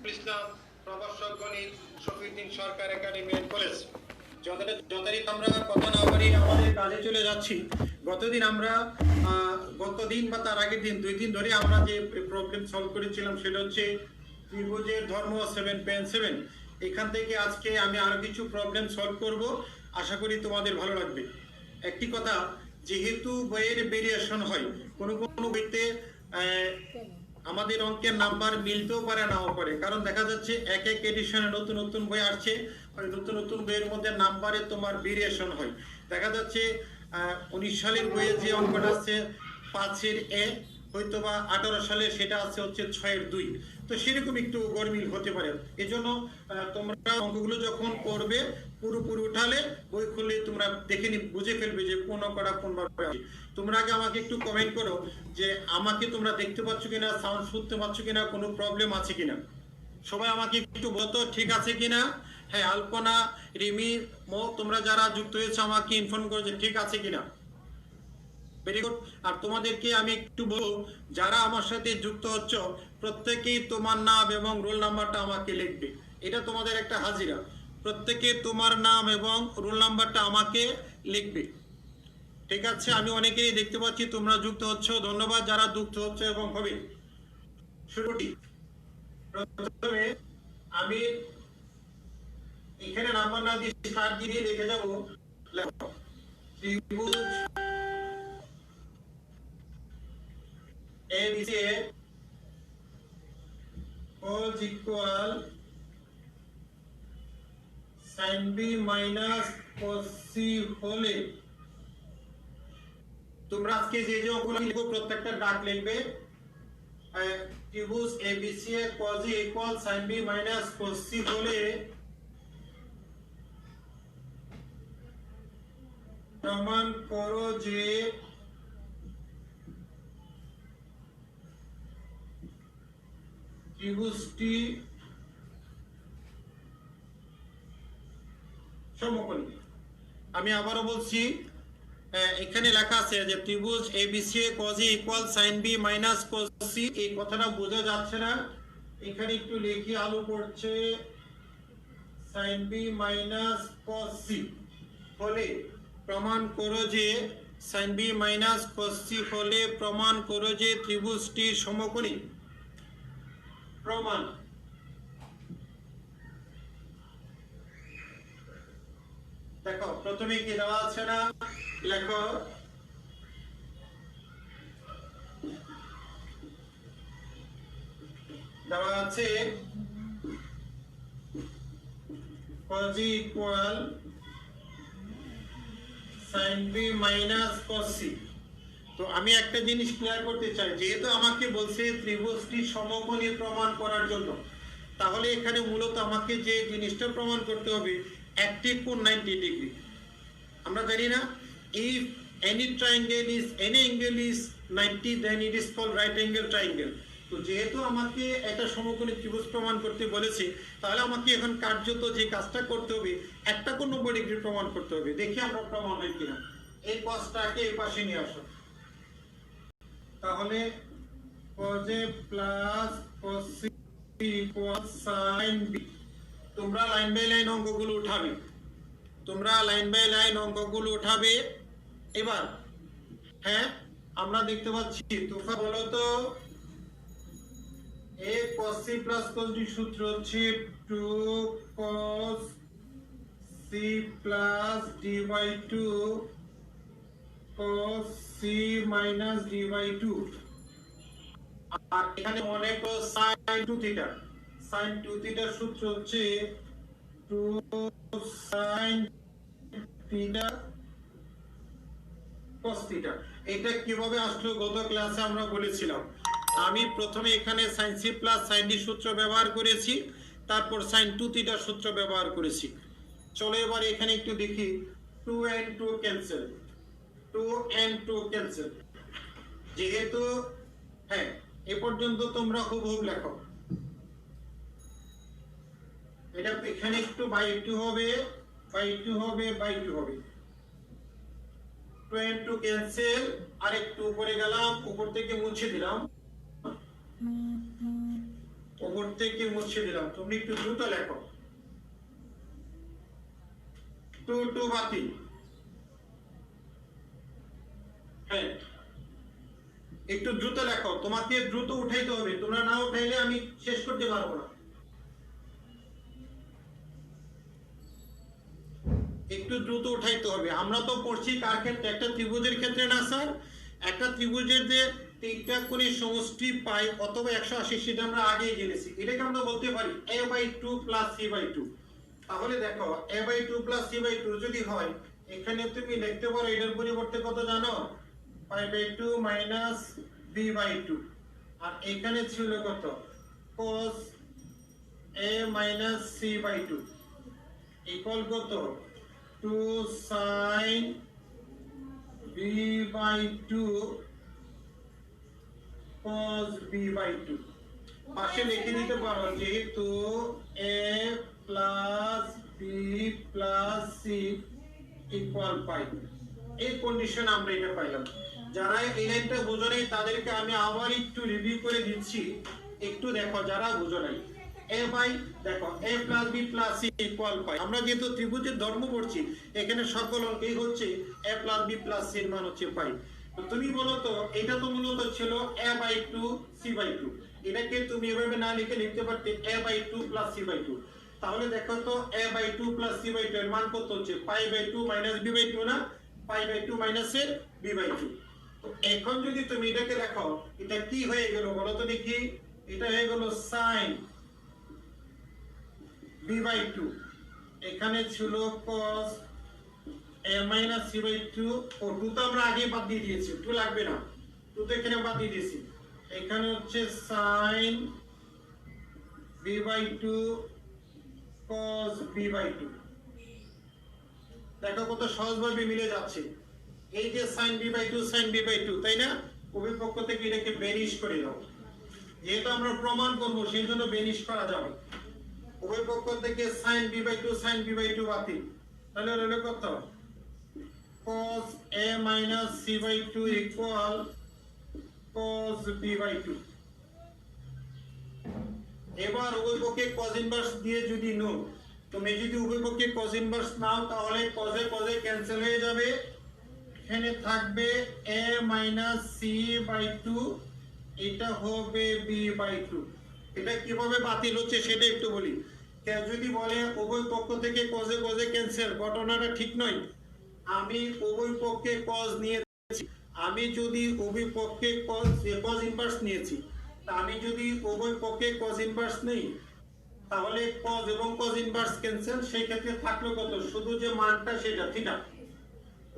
ইসলাম প্রভাষক গণিত শফিউদ্দিন সরকার academy and college. যথারীতি আমরা কথা না বাড়ি আমাদের কাজে চলে যাচ্ছি। গতদিন বা তার আগের দিন 2 দিন ধরে আমরা যে প্রবলেম সলভ করেছিলাম সেটা হচ্ছে ত্রিভুজের ধর্ম 7.7। এখান থেকে আজকে আমি আরো কিছু প্রবলেম সলভ করব, আশা করি তোমাদের ভালো লাগবে। একটি কথা, যেহেতু বইয়ের ভেরিয়েশন হয়, কোনো কোনো বইতে আমাদের অঙ্কের নাম্বার মিলতেও পারে নাও পারে, কারণ দেখা যাচ্ছে এক এক এডিশনে নতুন নতুন বই আসছে, নতুন নতুন বইয়ের মধ্যে নাম্বারে তোমার ভেরিয়েশন হয়। দেখা যাচ্ছে 19 সালের বইয়ে যে অঙ্কটা আছে 5-এর এ, হয়তো বা 18 সালে সেটা আছে হচ্ছে 6-এর 2। তো সেরকম একটু গরমিল হতে পারে। এজন্য তোমরা অঙ্কগুলো যখন করবে পুরোপুরি উঠালে বই খুললে তোমরা দেখে বুঝে ফেলবে যে কোন অঙ্কটা কোনভাবে আসে। তোমরা আগে আমাকে একটু কমেন্ট করো যে আমাকে তোমরা দেখতে পাচ্ছ কিনা, সাউন্ড শুনতে পাচ্ছ কিনা, কোনো প্রবলেম আছে কিনা। সবাই আমাকে একটু বলতো ঠিক আছে কিনা। হ্যাঁ, আলপনা, রিমি, মো, তোমরা যারা যুক্ত হয়েছে আমাকে ইনফর্ম করো যে ঠিক আছে কিনা। Very good. আর তোমাদেরকে আমি একটু বলবো, যারা আমার সাথে যুক্ত হচ্ছ প্রত্যেকেই তোমার নাম এবং রোল নাম্বারটা আমাকে লিখবে। এটা তোমাদের একটা হাজিরা। প্রত্যেকে তোমার নাম এবং রোল নাম্বারটা আমাকে লিখবে, ঠিক আছে? আমি অনেকেই দেখতে পাচ্ছি তোমরা যুক্ত হচ্ছ, ধন্যবাদ যারা যুক্ত হচ্ছে এবং হবে। শুরুটি প্রথমে আমি এখানে নাম্বার না দিয়ে স্টার দিয়ে লিখে যাব। লেখো ত্রিভুজ ABC was equal sin B minus cos C হলে তোমরা আজকে যে যে অঙ্কগুলো লিখো প্রত্যেকটা ডাক লিখবে। ত্রিভুজ ABC A cos A equal sin B minus cos C হলে প্রমাণ করো যে ত্রিভুজটি সমকোণী। আমি আবারও বলছি, এখানে লেখা আছে যে ত্রিভুজ ABC cos A equal sin B minus cos C। এই কথাটা বোঝা যাচ্ছে না, এখানে একটু লিখি, আলো পড়ছে। sin B minus cos C হলে প্রমাণ করো যে sin B minus cos C হলে প্রমাণ করো যে ত্রিভুজটি সমকোণী। প্রমাণ। দেখো প্রথমে কি দেওয়া আছে না, লেখো দেওয়া আছে cos A equal sin B minus cos C। তো আমি একটা জিনিস ক্লিয়ার করতে চাই, যেহেতু আমাকে বলছে ত্রিভুজটি সমকোণী প্রমাণ করার জন্য, তাহলে এখানে মূলত আমাকে যে জিনিসটা প্রমাণ করতে হবে একটি কোণ 90 ডিগ্রি। আমরা জানি না, if any angle is 90 then it is called right angle triangle। তো যেহেতু আমাকে একটা সমকোণী ত্রিভুজ প্রমাণ করতে বলেছে, তাহলে আমাকে এখন কার্যত যে কাজটা করতে হবে একটা কোণ 90 ডিগ্রি প্রমাণ করতে হবে। দেখি আমরা প্রমাণ হয় কিনা। এই cosটাকে এই পাশে নিয়ে আসো, তাহলে cos A plus cos C equals sin B। তোমরা লাইন বাই লাইন অঙ্কগুলো উঠাবে। এবার হ্যাঁ, আমরা দেখতে পাচ্ছি, তোমরা বলো তো a cos C plus cos D সূত্র হচ্ছে 2 cos C plus D by 2 cos C minus D by 2। আর এখানে মনে করো sin 2 থিটা, sin 2 থিটার সূত্র হচ্ছে 2 sin থিটা cos থিটা। এটা কিভাবে আসলো গত ক্লাসে আমরা বলেছিলাম। আমি প্রথমে এখানে sin C plus sin D সূত্র ব্যবহার করেছি, তারপর sin 2 থিটার সূত্র ব্যবহার করেছি। চলো এবার এখানে একটু দেখি, 2 and 2 ক্যান্সেল, 2 and 2 ক্যান্সেল। যেহেতু হ্যাঁ এ পর্যন্ত তোমরা হুবহু লেখো। এটা এখানে একটু বাই 2 হবে, বাই 2 হবে, বাই 2 হবে। 2 and 2 ক্যান্সেল। আর একটু উপরে গেলাম, উপর থেকে মুছে দিলাম। উপর থেকে মুছে দিলাম, তুমি একটু দ্রুত লেখো। 2 2 বাতিল। হ্যাঁ, একটু দ্রুত লেখো, তোমাকে দ্রুত উঠাইতে হবে, তোমরা না উঠাইলে আমি শেষ করতে পারবো না। একটু দ্রুত উঠাইতে হবে। আমরা তো পড়ছি কার ক্ষেত্রে? একটা ত্রিভুজের ক্ষেত্রে না স্যার? একটা ত্রিভুজের যে তিনটা কোণের সমষ্টি পাই অথবা 180, সেটা আমরা আগেই জেনেছি। এটাকে আমরা বলতে পারি a/2 + c/2। তাহলে দেখো a/2 + c/2 যদি হয়, এখানে তুমি লিখতে পারো এটার পরিবর্তে কত জানো? π/2 - b/2। আর এখানে ছিল কত? cos a - c/2 ইকুয়াল কত? 2 sin b/2 cos b/2। পাশে লিখে দিতে পারো, যেহেতু a + b + c = পাই। এই কন্ডিশন আমরা এটা পাইলাম। যারা এই লাইনটা বুঝো নাই তাদেরকে আমি আবার একটু রিভিউ করে দিচ্ছি, একটু দেখো যারা বুঝো নাই। দেখো a + b + c = পাই। আমরা যেহেতু ত্রিভুজের ধর্ম পড়ছি, এখানে সকল অঙ্কেই হচ্ছে a + b + c এর মান হচ্ছে পাই। তো তুমি বলো তো, এটা তো মূলত ছিল a/2 c/2। এটাকে তুমি এভাবে না লিখে লিখতে পারতে a/2 + c/2। তাহলে দেখো তো a/2 + c/2 এর মান কত হচ্ছে? π/2 - b/2 না? π/2 - b/2। তো এখন যদি তুমি এটাকে লেখো, এটা কি হয়ে গেল বলো তো দেখি? এটা হয়ে গেল sin b/2। এখানে ছিল cos a - c/2। ও 2 তো আমরা আগে বাদ দিয়ে দিয়েছি, 2 লাগবে না, 2 তো এখানে বাদ দিয়ে দিয়েছি। এখানে হচ্ছে sin b/2 cos b/2। দেখো কত সহজভাবে মিলে যাচ্ছে। এই যে sin b/2, তাই না? উভয় পক্ষ থেকে এটাকে বেনিশ করে দাও। যেহেতু আমরা প্রমাণ করব, সেই জন্য বেনিশ করা যাবে। উভয় পক্ষ থেকে sin b/2 বাতিল। তাহলে রইল কত? cos a - c/2 = cos b/2। এবার উভয় পক্ষে cos ইনভার্স দিয়ে যদি নাও, তুমি যদি উভয় পক্ষে cos ইনভার্স নাও, তাহলে cos এ ক্যান্সেল হয়ে যাবে। এখানে থাকবে a - c/2, এটা হবে b/2। এটা কিভাবে বাতিল হচ্ছে সেটা একটু বলি। কেউ যদি বলে উভয় পক্ষ থেকে cos এ ক্যান্সেল, ঘটনাটা ঠিক নয়। আমি উভয় পক্ষে cos নিয়েছি। আমি যদি উভয় পক্ষে cos ইনভার্স নিয়েছি, তা আমি যদি উভয় পক্ষে cos ইনভার্স নেই, তাহলে cos এবং cos ইনভার্স ক্যান্সেল। সেই ক্ষেত্রে থাকলো কত? শুধু যে মানটা সেটা থিটা।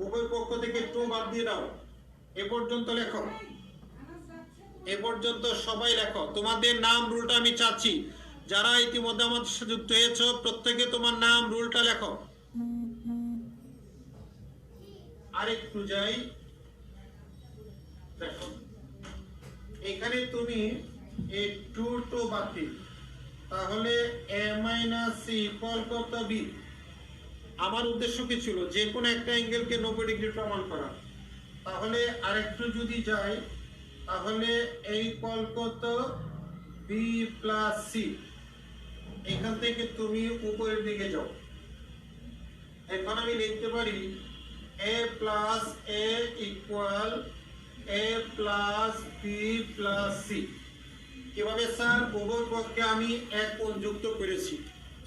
উভয় পক্ষ থেকে 2 বাদ দিয়ে দাও। এ পর্যন্ত লেখো, এ পর্যন্ত সবাই লেখো। তোমাদের নাম রুলটা আমি চাচ্ছি। যারা ইতিমধ্যে আমাদের সাথে যুক্ত হয়েছো, প্রত্যেকে তোমার নাম রুলটা লেখো। আরেকটু যাই, দেখো এখানে তুমি এই 2 বাতিল। তাহলে a - c = কত? b। আমার উদ্দেশ্য কি ছিল? যে কোনো একটা অ্যাঙ্গেলকে 90 ডিগ্রি প্রমাণ করা। তাহলে আরেকটু যদি যাই, তাহলে এই কত? b + c। এখান থেকে তুমি উপরের দিকে যাও। এখন আমি লিখতে পারি a + a = a + b + c। কিভাবে স্যার? উভয় পক্ষে আমি এক কোণ যুক্ত করেছি।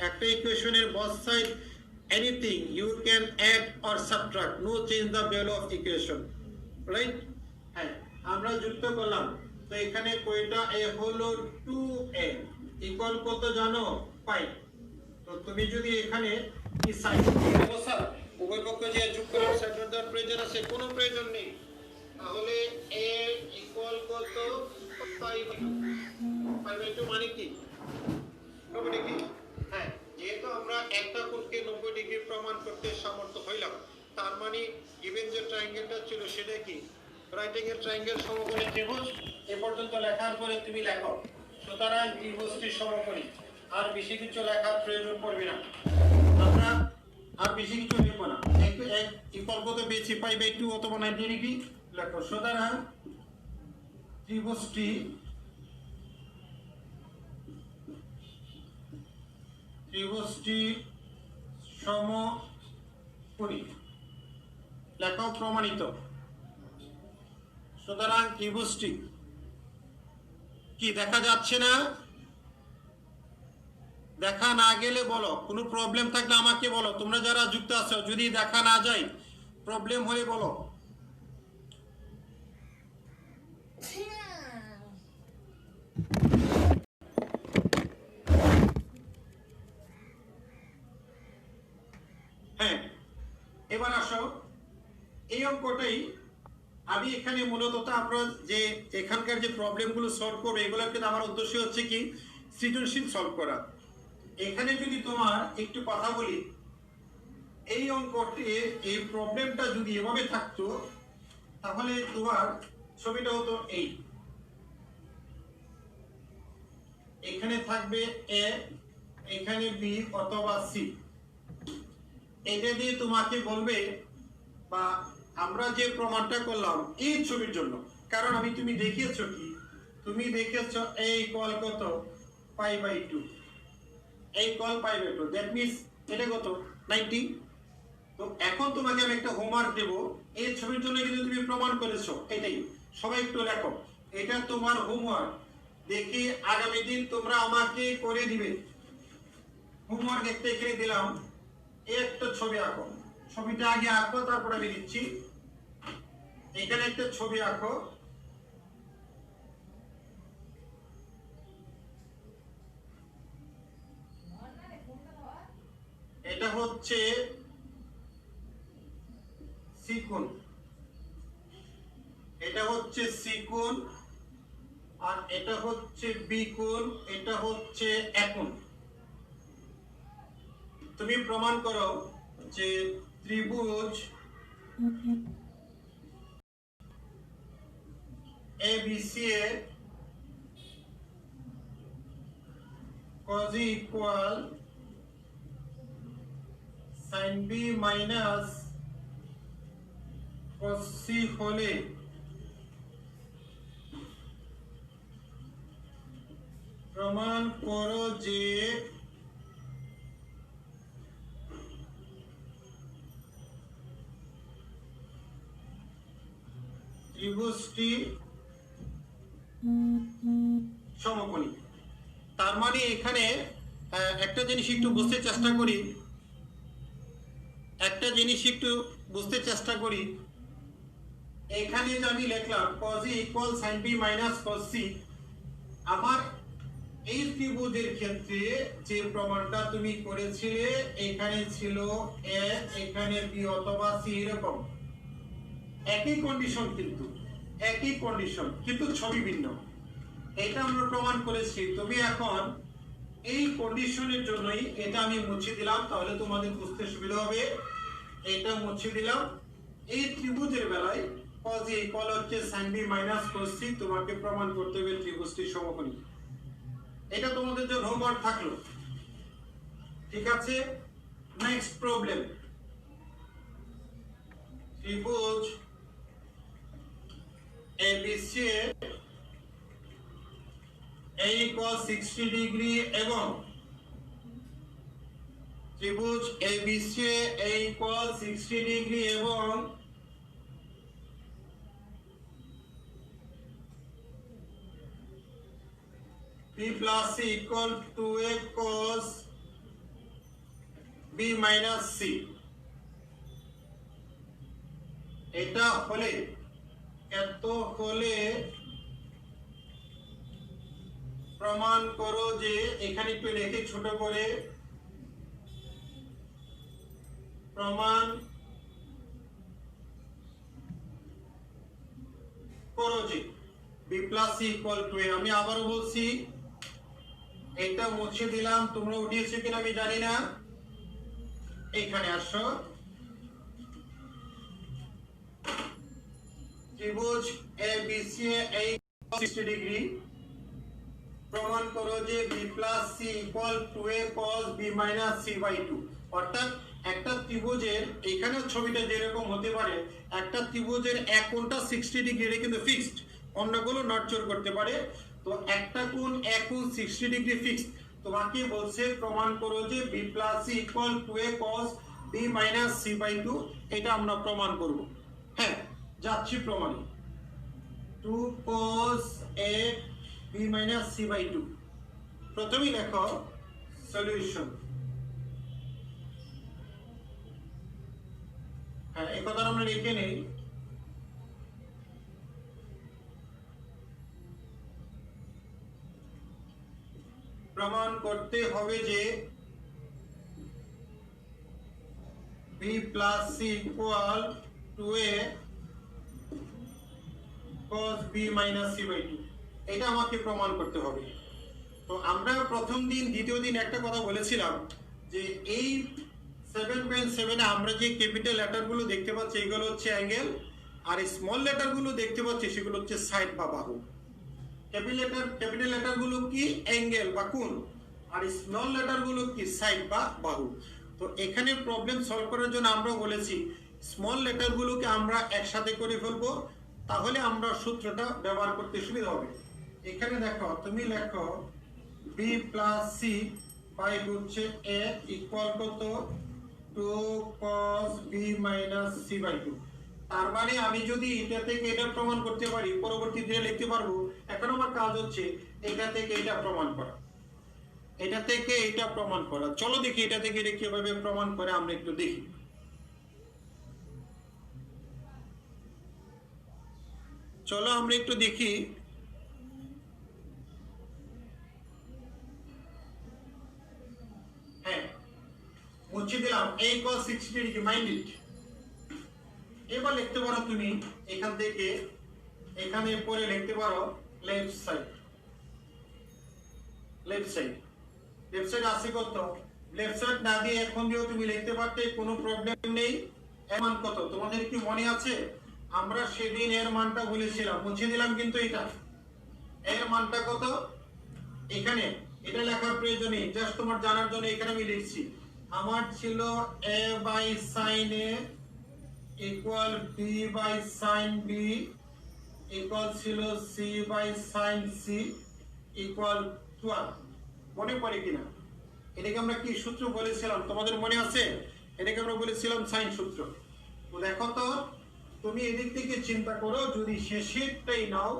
একটা ইকুয়েশনের both side anything you can add or subtract, no change the value of equation, right? হ্যাঁ, আমরা যুক্ত করলাম। তো এখানে কয়টা a হলো? 2a ইকুয়াল কত জানো? পাই। তো তুমি যদি এখানে কি সাইন দেবো স্যার? উভয় পক্ষ যে যুক্ত করলাম, সেটার দেওয়ার প্রয়োজন আছে? কোনো প্রয়োজন নেই। তাহলে a ইকুয়াল কত? π/2 মানে কি? 90 ডিগ্রি। হ্যাঁ, যেহেতু আমরা একটা কোণকে 90 ডিগ্রি প্রমাণ করতে সমর্থ হইলাম, তার মানে গিভেন যে ট্রায়াঙ্গেলটা ছিল সেটা কি? রাইট অ্যাঙ্গেল ট্রায়াঙ্গেল, সমকোণী ত্রিভুজ। এ পর্যন্ত লেখার পরে তুমি লেখো। সুতরাং ত্রিভুজটি সমকোণী। আর বেশি কিছু লেখার প্রয়োজন পড়বে না। আমরা আর বেশি কিছু লিখব না। এক ইকুয়াল কত পেয়েছি? π/2 অথবা 90 ডিগ্রি লেখো। সুতরাং ত্রিভুজটি ত্রিভুজটি সমকোণী, লেখাও প্রমাণিত। সুতরাং ত্রিভুজটি কি দেখা যাচ্ছে না? দেখা না গেলে বলো, কোনো প্রবলেম থাকলে আমাকে বলো। তোমরা যারা যুক্ত আছো, যদি দেখা না যায়, প্রবলেম হলে বলো। হ্যাঁ, এবার আসো, এই অঙ্কটাই আমি এখানে মূলত আমরা যে এখানকার যে প্রবলেমগুলো সলভ করবো, এগুলোর কিন্তু আমার উদ্দেশ্য হচ্ছে কি সৃজনশীল সলভ করা। এখানে যদি তোমার একটু কথা বলি, এই অঙ্কটি, এই প্রবলেমটা যদি এভাবে থাকতো, তাহলে তোমার ছবিটা হতো এই, এখানে থাকবে এ, এখানে বি অথবা সি। এটা দিয়ে তোমাকে বলবে, বা আমরা যে প্রমাণটা করলাম এই ছবির জন্য, কারণ তুমি দেখিয়েছো কি, তুমি দেখিয়েছো a ইকুয়াল কত pi by 2, a equal pi by 2, that means এটা কত 90। তো এখন তোমাকে আমি একটা হোমওয়ার্ক দেব, এই ছবির জন্য কিন্তু তুমি প্রমাণ করেছো, এটাই সবাই একটু লেখো, এটা তোমার হোমওয়ার্ক। দেখি আগামী দিন তোমরা আমাকে করে দিবে। হোমওয়ার্ক একটা এখানে দিলাম, একটা ছবি আঁকো। ছবিটা আগে আঁকো, তারপর আমি দিচ্ছি। এখানে একটা ছবি আঁকো। এটা হচ্ছে সিকোণ, এটা হচ্ছে সিকোণ, আর এটা হচ্ছে বিকোণ, এটা হচ্ছে একোণ। তুমি প্রমাণ করো যে ত্রিভুজ ABC এর cos A equal sin B minus cos C হলে প্রমাণ করো যে ত্রিভুজটি সমকোণী। তার মানে এখানে একটা জিনিস একটু বুঝতে চেষ্টা করি, এখানে যে আমি লিখলাম cos A equal sin B minus cos C, আমার এই ত্রিভুজের ক্ষেত্রে যে প্রমাণটা তুমি করেছিলে, এখানে ছিল a, এখানে b অথবা c, এরকম একই কন্ডিশন, কিন্তু ছবি ভিন্ন। এটা আমরা প্রমাণ করেছি। তুমি এখন এই কন্ডিশনের জন্যই এটা আমি মুছে দিলাম, তাহলে তোমাদের বুঝতে সুবিধা হবে। এটা মুছে দিলাম। এই ত্রিভুজের বেলায় cos A ইকুয়াল হচ্ছে sin B minus cos C, তোমাকে প্রমাণ করতে হবে ত্রিভুজটি সমকোণী। এটা তোমাদের জন্য হোমওয়ার্ক থাকলো, ঠিক আছে? নেক্সট প্রবলেম, ত্রিভুজ ABC A equals 60 ডিগ্রি এবং ত্রিভুজ ABC A equals 60 ডিগ্রি এবং B plus C equal to A cos B minus C, এটা হলে প্রমাণ করো যে, এখানে একটু লিখে ছোট করে, প্রমাণ করো যে b plus c equal to a। আমি আবারও বলছি, এটা মুছে দিলাম, তোমরা উঠিয়েছো কিনা আমি জানি না। এখানে আসো, ত্রিভুজ ABC A 60 ডিগ্রি, প্রমাণ করো যে b plus c equal to a cos b minus c by 2। অর্থাৎ একটা ত্রিভুজের, এখানে ছবিটা যেরকম হতে পারে, একটা ত্রিভুজের এক কোণটা 60 ডিগ্রি, এটা কিন্তু ফিক্সড, অন্যগুলো নড়চড় করতে পারে। তো একটা কোণ এক কোণ 60 ডিগ্রি ফিক্সড। তো তোমাকে বলছে প্রমাণ করো যে b plus c equal 2a cos b minus c by 2, এটা আমরা প্রমাণ করব। হ্যাঁ, যাচ্ছি প্রমাণে। 2 cos a b minus c by 2, প্রথমেই লেখো সলিউশন। হ্যাঁ, এই কথা আমরা লিখে নেই। প্রমাণ করতে হবে যে b plus c equal 2a cos b minus c by 2, এটা আমাকে প্রমাণ করতে হবে। তো আমরা প্রথম দিন দ্বিতীয় দিন একটা কথা বলেছিলাম যে এই 7.7 এ আমরা যে ক্যাপিটাল লেটারগুলো দেখতে পাচ্ছি এগুলো হচ্ছে অ্যাঙ্গেল, আর এই স্মল লেটারগুলো দেখতে পাচ্ছি সেগুলো হচ্ছে সাইড বা বাহু। ক্যাপিটাল লেটারগুলো কি অ্যাঙ্গেল বা কোণ, আর স্মল লেটারগুলো কি সাইড বা বাহু। তো এখানে প্রবলেম সলভ করার জন্য আমরা বলেছি স্মল লেটারগুলোকে আমরা একসাথে করে ফেলবো, তাহলে আমরা সূত্রটা ব্যবহার করতে সুবিধা হবে। এখানে দেখো, তুমি লেখো b প্লাস সি বাই হচ্ছে a ইকুয়াল কত 2 cos b minus c by 2। তার মানে আমি যদি এটা থেকে এটা প্রমাণ করতে পারি, পরবর্তীতে লিখতে পারবো। এখন আমার কাজ হচ্ছে এটা থেকে এটা প্রমাণ করা, এটা থেকে এটা প্রমাণ করা। চলো দেখি এটা থেকে এটা কিভাবে প্রমাণ করে আমরা একটু দেখি। চলো আমরা একটু দেখি। হ্যাঁ, মুছে দিলাম a cos 60 ডিগ্রি মাইন্ড। এবার লিখতে পারো তুমি এখান থেকে এখানে পরে লিখতে পারো লেফট সাইড। লেফট সাইড আছে কত? লেফট সাইড না দিয়ে এখন দিয়েও তুমি লিখতে পারতে, কোনো প্রবলেম নেই। এর মান কত তোমাদের কি মনে আছে? আমরা সেদিন এর মানটা বলেছিলাম, মুছে দিলাম কিন্তু এটা এর মানটা কত এখানে এটা লেখার প্রয়োজন নেই, জাস্ট তোমার জানার জন্য এখানে আমি লিখছি। আমার ছিল a by sin a equal b by sin b equal ছিল c by sin c equal 12। মনে পড়ে কিনা? এটাকে আমরা কি সূত্র বলেছিলাম তোমাদের মনে আছে? এটাকে আমরা বলেছিলাম সাইন সূত্র। তো দেখো তো, তুমি এদিক থেকে চিন্তা করো, যদি শেষেরটাই নাও,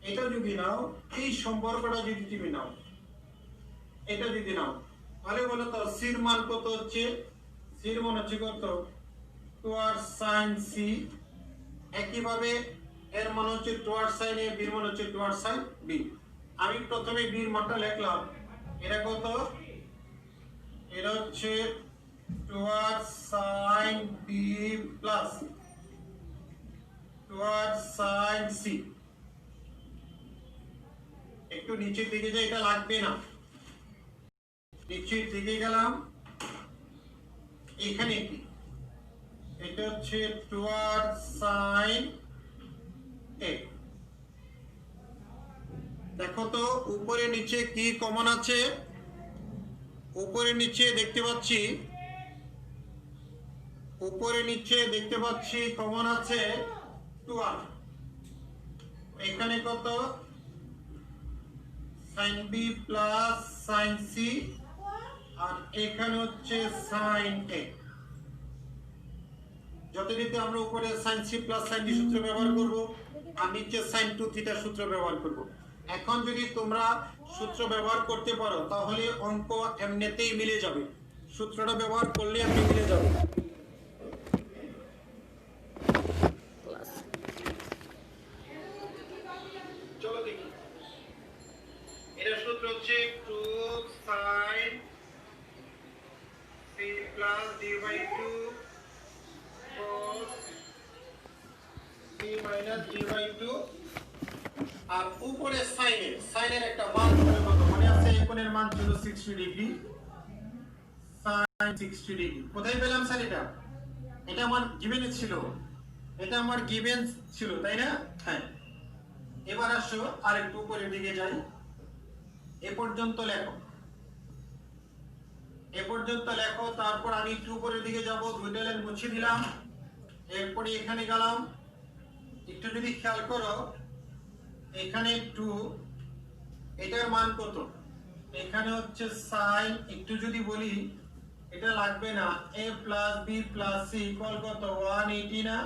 এটা যদি নাও, এই সম্পর্কটা যদি তুমি নাও, এটা যদি নাও, তাহলে বলো তো সির মান কত হচ্ছে? সির মান হচ্ছে কত 2r sin c। একইভাবে এর মান হচ্ছে 2r sin a, b এর মান হচ্ছে 2r sin b। আমি প্রথমে b এর মানটা লিখলাম, এটা কত? এটা হচ্ছে 2r sin b plus 2r sin c। একটু নিচের দিকে যাই, এটা লাগবে না, নিচের দিকে গেলাম। এখানে কি এটা হচ্ছে 2r sin a। দেখো তো উপরে নিচে কি কমন আছে? উপরে নিচে দেখতে পাচ্ছি, উপরে নিচে দেখতে পাচ্ছি কমন আছে 2r। এখানে কত? sin b plus sin c, আর এখানে হচ্ছে sin a। যথারীতি আমরা উপরে sin c plus sin d সূত্র ব্যবহার করব, আর নিচে sin 2 থিটা সূত্র ব্যবহার করব। এখন যদি তোমরা সূত্র ব্যবহার করতে পারো তাহলে অঙ্ক এমনিতেই মিলে যাবে, সূত্রটা ব্যবহার করলে আপনি মিলে যাবে। চলো দেখি, এর সূত্র হচ্ছে 2 sin c plus d by 2 cos c minus d by 2, আর উপরে সাইনের একটা মান ছিল কত মনে আছে? কোণের মান ছিল 60 ডিগ্রি, sin 60 ডিগ্রি। কোথায় পেলাম স্যার এটা? এটা আমার গিভেন ছিল, এটা আমার গিভেন ছিল, তাই না? হ্যাঁ। এবার আসো আরেকটু উপরের দিকে যাই, এ পর্যন্ত লেখো, এ পর্যন্ত লেখো। তারপর আমি একটু উপরের দিকে যাব, দুইটা লাইন মুছে দিলাম। এরপরে এখানে গেলাম, একটু যদি খেয়াল করো এখানে 2, এটার মান কত? এখানে হচ্ছে সাইন, একটু যদি বলি এটা লাগবে না, a plus b plus c equal কত 180 না,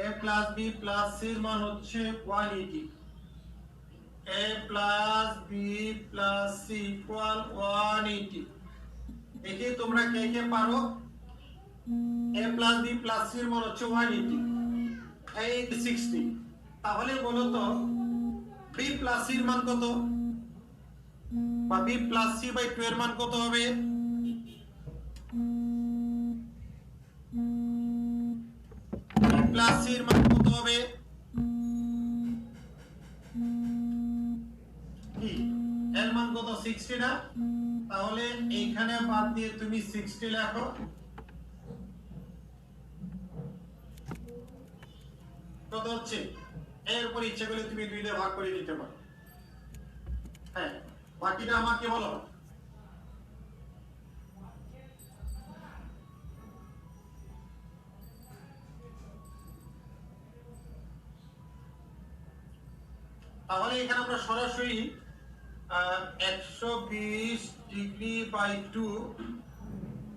a plus b plus c এর মান হচ্ছে 180, a plus b plus c equal 180। দেখি তোমরা কে কে পারো। a plus b plus c এর মান হচ্ছে 180, এই 60। তাহলে বলো তো b প্লাস সি এর মান কত, বা b প্লাস সি বাই 2 এর মান কত হবে? b প্লাস সি এর মান কত হবে? কি এর মান কত 60 না? তাহলে এইখানে বাদ দিয়ে তুমি 60 লেখো। কত হচ্ছে? এরপর ইচ্ছা করলে তুমি 2 দিয়ে ভাগ করে দিতে পারো। হ্যাঁ, বাকিটা আমাকে বলো। তাহলে এখানে আমরা সরাসরি 120 ডিগ্রি বাই 2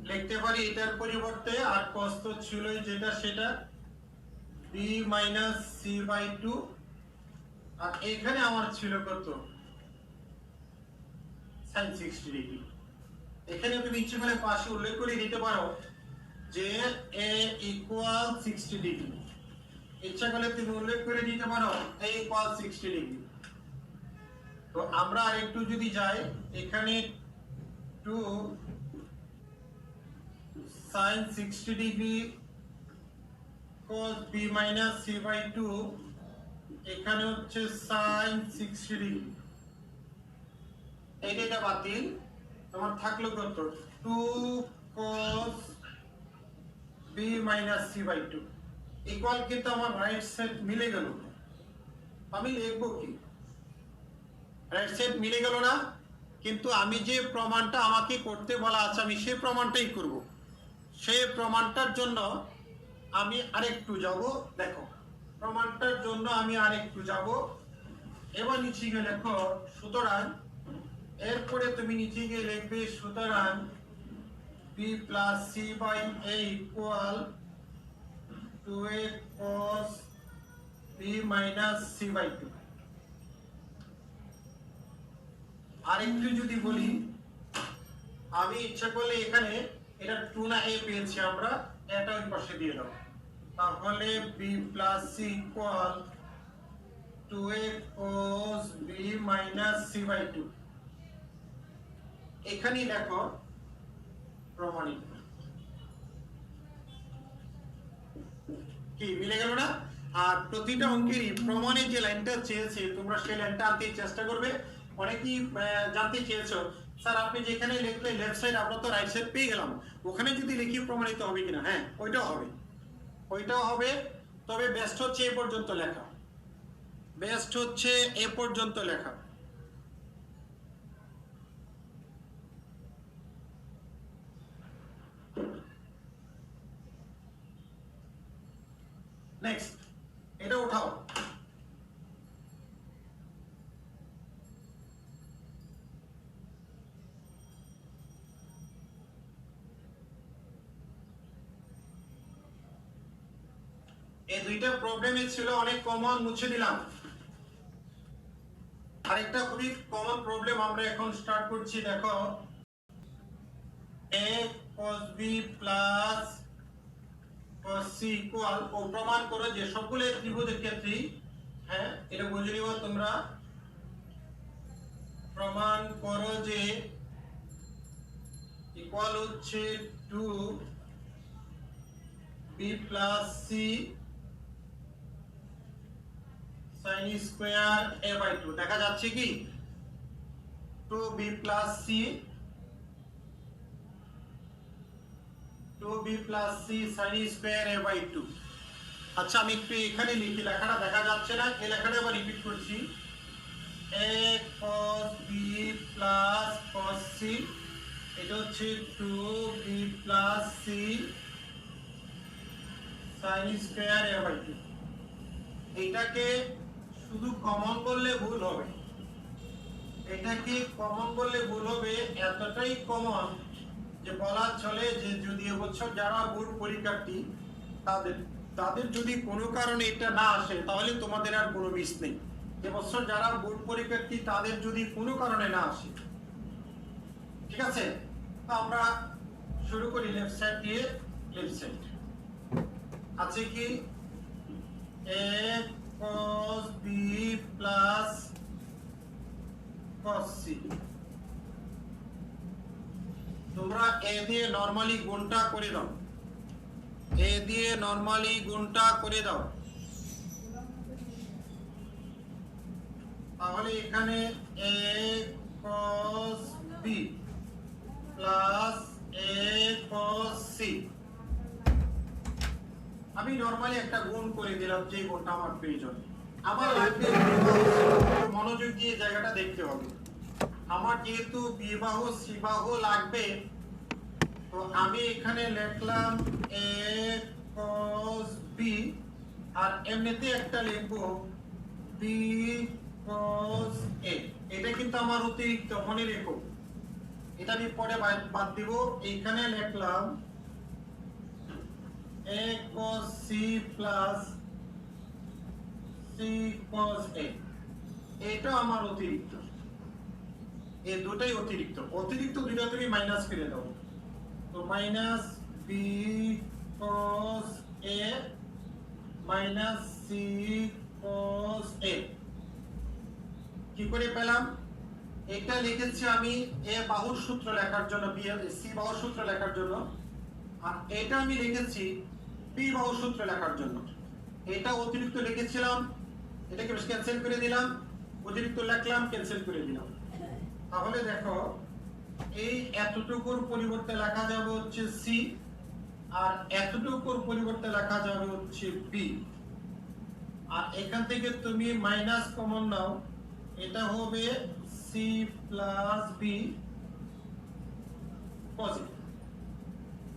লিখতে পারি, এটার পরিবর্তে আর cos তো ছিলই যেটা সেটা b মাইনাস সি বাই 2, আর এখানে আমার ছিল কত sin 60 ডিগ্রি। এখানে তুমি ইচ্ছে করে পাশে উল্লেখ করে দিতে পারো যে a ইকুয়াল 60 ডিগ্রি, ইচ্ছা করলে তুমি উল্লেখ করে দিতে পারো a ইকুয়াল 60 ডিগ্রি। তো আমরা আরেকটু যদি যাই, এখানে 2 sin 60 degree cos b minus c by 2, এখানে হচ্ছে sin 60 ডিগ্রি, এইটা বাতিল, তোমার থাকলো কত 2 cos b minus c by 2 equal, কিন্তু আমার রাইট সাইড মিলে গেল। আমি লিখবো কি, রাইট সাইড মিলে গেল না, কিন্তু আমি যে প্রমাণটা আমাকে করতে বলা আছে আমি সেই প্রমাণটাই করব। সেই প্রমাণটার জন্য আমি আরেকটু যাব, দেখো প্রমাণটার জন্য আমি আরেকটু যাব। এবার নিচে গিয়ে লেখো সুতরাং, এরপরে তুমি নিচে গিয়ে লিখবে সুতরাং b plus c by a equal 2a cos b minus c by 2। আরেকটু যদি বলি, আমি ইচ্ছা করলে এখানে এটা 2 না a পেয়েছি আমরা, এটা ওই পাশে দিয়ে দাও, তাহলে b plus c equal 2a cos b minus c by 2। এখানে দেখো প্রমাণিত, কি মিলে গেল না? আর প্রতিটা অঙ্কেরই প্রমাণের যে লাইনটা চেয়েছে তোমরা সেই লাইনটা আনতে চেষ্টা করবে। অনেকেই জানতে চেয়েছো স্যার আপনি যেখানে লিখলে লেফট সাইড, আমরা তো রাইট সাইড পেয়ে গেলাম, ওখানে যদি লিখি প্রমাণিত হবে কিনা? হ্যাঁ, ওইটাও হবে, ওইটাও হবে। তবে বেস্ট হচ্ছে এ পর্যন্ত লেখা, বেস্ট হচ্ছে এ পর্যন্ত লেখা। নেক্সট, এটা উঠাও। এই দুইটা প্রবলেমই ছিল অনেক কমন, মুছে দিলাম। আরেকটা খুবই কমন প্রবলেম আমরা এখন স্টার্ট করছি, দেখো a cos b plus cos c equal, ও প্রমাণ করো যে সবগুলো ত্রিভুজের ক্ষেত্রেই, হ্যাঁ এটা বুঝে নিব তোমরা, প্রমাণ করো যে ইকুয়াল হচ্ছে 2b plus c sin square a by 2। দেখা যাচ্ছে কি 2b plus c 2b plus c sin square a by 2। আচ্ছা আমি একটু এখানে লিখি, লেখাটা দেখা যাচ্ছে না, এই লেখাটা আবার রিপিট করছি, a cos b plus cos c, এটা হচ্ছে 2b plus c sin square a by 2। এইটাকে শুধু কমন করলে ভুল হবে, এটা কি কমন বললে ভুল হবে, এতটাই কমন যে বলা চলে যে যদি এবছর যারা বোর্ড পরীক্ষার্থী তাদের তাদের যদি কোনো কারণে এটা না আসে তাহলে তোমাদের আর কোনো মিস নেই। এবছর যারা বোর্ড পরীক্ষার্থী তাদের যদি কোনো কারণে না আসে, ঠিক আছে? তো আমরা শুরু করি লেফট সাইড দিয়ে। লেফট সাইড আছে কি a cos b plus cos c। তোমরা a দিয়ে নরমালি গুণটা করে দাও, a দিয়ে নরমালি গুণটা করে দাও, তাহলে এখানে a cos b plus a cos c আমি নরমালি একটা গুণ করে দিলাম, যে গুণটা আমার প্রয়োজন। আমার লাগবে মনোযোগ দিয়ে জায়গাটা দেখতে হবে। আমার যেহেতু বিবাহ সিবাহ লাগবে, তো আমি এখানে লিখলাম a cos b আর এমনিতে একটা লিখবো b cos a। এটা কিন্তু আমার অতিরিক্ত, মনে রেখো, এটা আমি পরে বাদ দিব। এইখানে লিখলাম a cos c plus c cos a। এটা আমার অতিরিক্ত, এই দুটাই অতিরিক্ত। অতিরিক্ত দুটো তুমি মাইনাস করে দাও, তো minus b cos a minus c cos a। কি করে পেলাম? এটা লিখেছি আমি a বাহুর সূত্র লেখার জন্য, b c বাহুর সূত্র লেখার জন্য, আর এটা আমি লিখেছি b বাহুর সূত্র লেখার জন্য। এটা অতিরিক্ত লিখেছিলাম, এটাকে ক্যান্সেল করে দিলাম, অতিরিক্ত লিখলাম, ক্যান্সেল করে দিলাম। তাহলে দেখো এই এতটুকুর পরিবর্তে লেখা যাবে হচ্ছে c, আর এতটুকুর পরিবর্তে লেখা যাবে হচ্ছে b। আর এখান থেকে তুমি মাইনাস কমন নাও, এটা হবে c plus b cos a।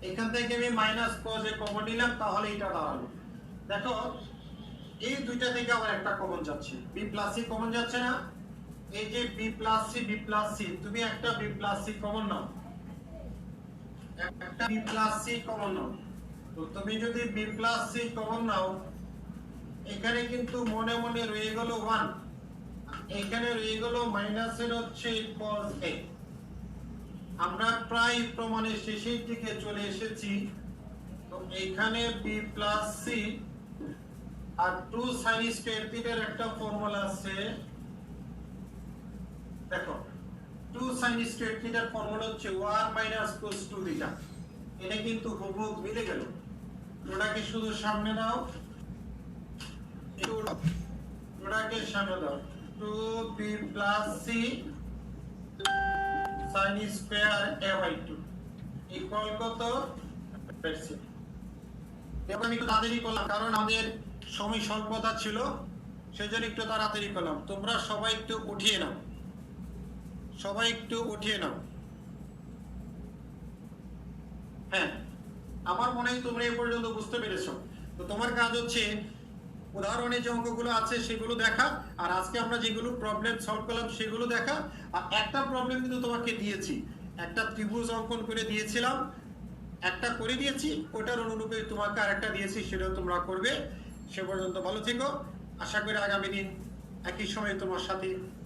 এখান থেকে আমি মাইনাস cos a কমন নিলাম, তাহলে এটা দাঁড়ালো। দেখো এই দুইটা থেকে আবার একটা কমন যাচ্ছে, b plus c কমন যাচ্ছে না? এই যে b plus c তুমি একটা b plus c কমন নাও, একটা b plus c কমন নাও। তো তুমি যদি b plus c কমন নাও, এখানে কিন্তু মনে মনে রয়ে গেল 1, এখানে রয়ে গেল মাইনাসের হচ্ছে cos a। আমরা প্রায় প্রমাণের শেষের দিকে চলে এসেছি। তো এখানে b plus c আর 2 sin square theta এর একটা ফর্মুলা আছে, দেখো 2 sin square theta এর ফর্মুলা হচ্ছে 1 minus cos 2 theta। এটা কিন্তু হুবহু মিলে গেল। ওটাকে শুধু সামনে দাও, ওটাকে সামনে দাও, 2b plus c sin square a by 2 equal কত? এখন আমি একটু তাড়াতাড়ি করলাম কারণ আমাদের সময় স্বল্পতা ছিল, সেজন্য একটু তাড়াতাড়ি করলাম। তোমরা সবাই একটু উঠিয়ে নাও, সবাই একটু উঠিয়ে নাও। হ্যাঁ, আমার মনে হয় তোমরা এ পর্যন্ত বুঝতে পেরেছো। তো তোমার কাজ হচ্ছে উদাহরণে যে অঙ্কগুলো আছে সেগুলো দেখা, আর আজকে আমরা যেগুলো প্রবলেম সলভ করলাম সেগুলো দেখা। আর একটা প্রবলেম কিন্তু তোমাকে দিয়েছি, একটা ত্রিভুজ অঙ্কন করে দিয়েছিলাম, একটা করে দিয়েছি, ওটার অনুরূপে তোমাকে আরেকটা দিয়েছি, সেটাও তোমরা করবে। সে পর্যন্ত ভালো থেকো। আশা করি আগামী দিন একই সময়ে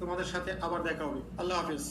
তোমাদের সাথে আবার দেখা হবে। আল্লাহ হাফেজ।